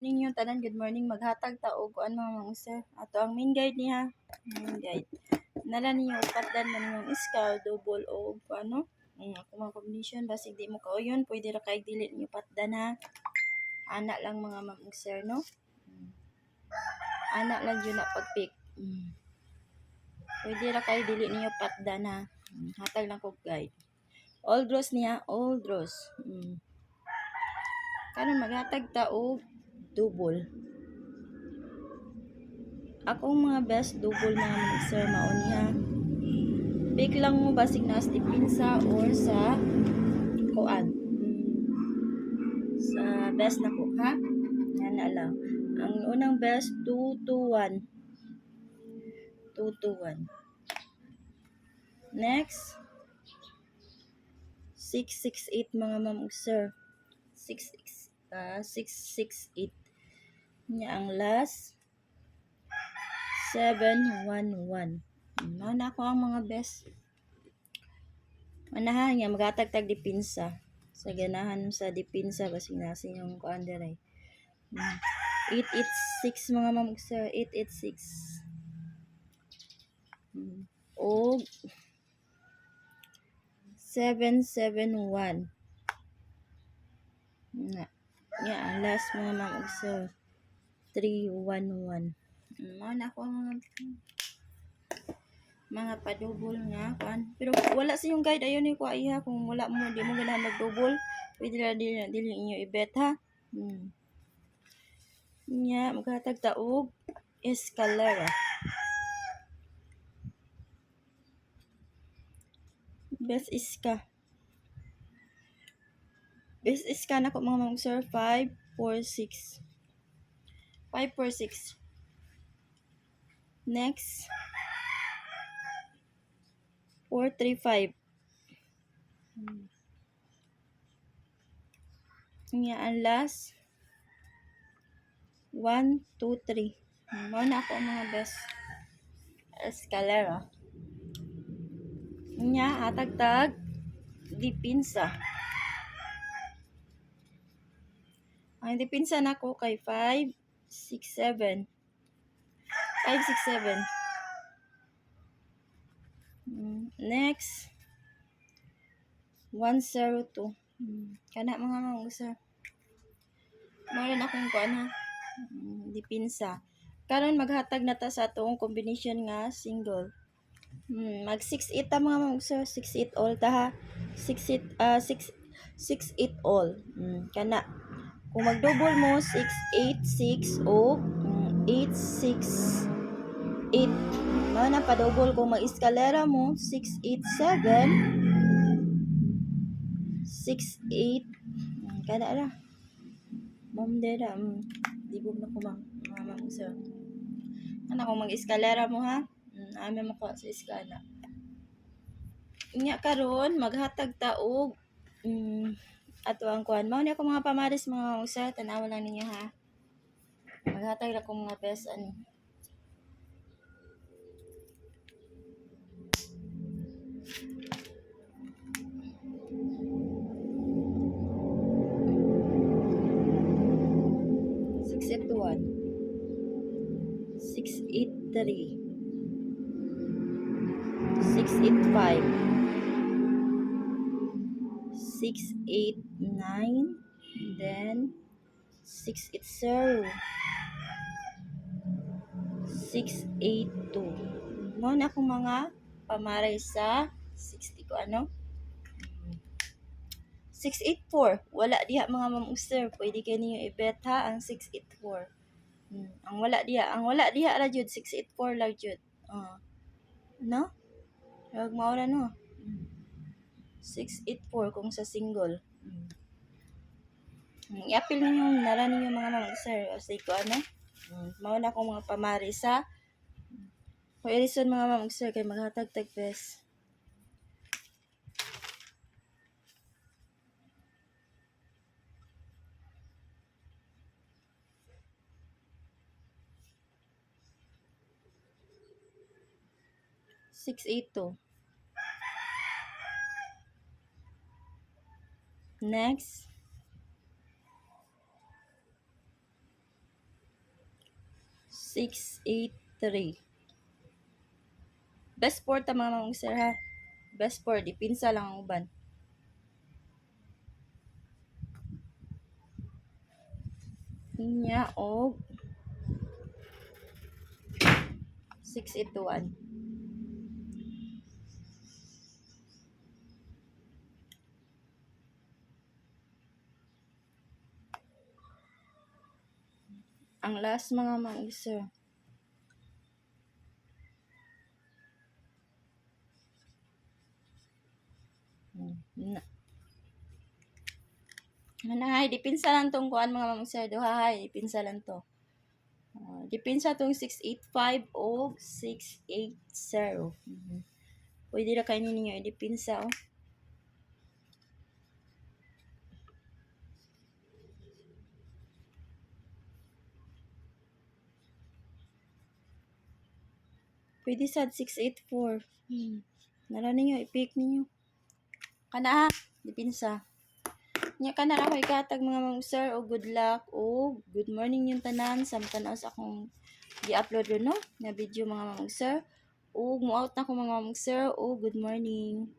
Ninyo tanan, good morning. Maghatag ta og kuan mga sir. Ato ang main guide niya. Main guide. Nala ninyo upatdan man yung iskaw, double og ano. Ako mga combination basig di mo kauyon, pwede ra kay dili niyo patdan ha. Ana lang mga sir no. Ana lang yun na pag-pick. Pwede ra kay dili niyo patdan ha. Hatag lang kog guide. All draws niya, all draws. Karon maghatag ta og double. Akong mga best double mga sir mao niya. Pick lang mo basig na sa dipinsa or sa kuan. Sa best na ko ha. Yan na lang. Ang unang best 2-2-1. 2-2-1. Next 6-6-8 mga ma'am sir. 6-6-8. Nya ang last 7-1-1. Na ako ang mga best. Manahan nga magatagtag dipinsa. Sa ganahan sa dipinsa basig nasa yung kuan dere. 886 mga ma'am sir, 886. O 771. Ya, last mga ma'am sir. 311. Na ako mga pa-double nga kuan. Pero wala sa yung guide ayon ni ko iha kung wala mo di mo ganahan mag-double. Pwede ra dili inyo i-bet ha. Nya maghatag ta og escalera. Best iska. Best iska na ko mga ma'am sir 546. 546. Next 435. Nya ang last 123. Mao na ako mga best escalera. Nya hatag-tag dipinsa. Ang dipinsa nako kay 567. 567. Next 102. Kana mga usa. Mao akong kuan ha. Dipinsa. Karon maghatag na ta sa atong combination nga single. Mag 6-8 ta mga sir, 6-8 all ta ha. 6-8 6-8 all. Kana kung mag-double mo 6-8-6 o 8-6-8. Mao na pa double kung mag-eskalera mo 6-8-7 6-8 kana ra. Mom dera dibog na ko mga sir. Ana kung mag-eskalera mo ha. Ame mo ko sa iskala. Nya karon maghatag ta og ato ang kuan mao ni ako mga pamaris mga usa tan-awa lang ninyo ha. Maghatag ra ko mga best ani. Except 1 683 685 689 then 680 682. Mo na akong mga pamaray sa 60 ko ano 684. Wala diha mga ma'am sir, pwede kayo niyo i-bet ha ang 684. Ang wala diha ra jud 684 lang jud. No? Wag mao na no. 684 kung sa single. I-appeal ninyo nara ninyo mga ma'am sir kasi ko ano. Mao na akong mga pamari sa reason mga ma'am sir kay maghatag-tag best. $682. Next 683. Best 4 ta mga mamong sir ha. Best 4, dipinsa lang ang uban. Inya og 681. Ang last mga mamong sir. Na. Manahay, dipinsa lang tong kuan mga mamong sir. Duhahay, dipinsa lang to. Dipinsa tong 685 o 680. Pwede na kayo ninyo idipinsa oh. Pwede sad 684. Nara ninyo, i-pick ninyo. Kana ha, dipinsa. Nya kana ra ko ikatag mga mamong sir o good luck o good morning yung tanan samtang sa akong gi-upload ron no na video mga mamong sir o mo out na ko mga mamong sir o good morning.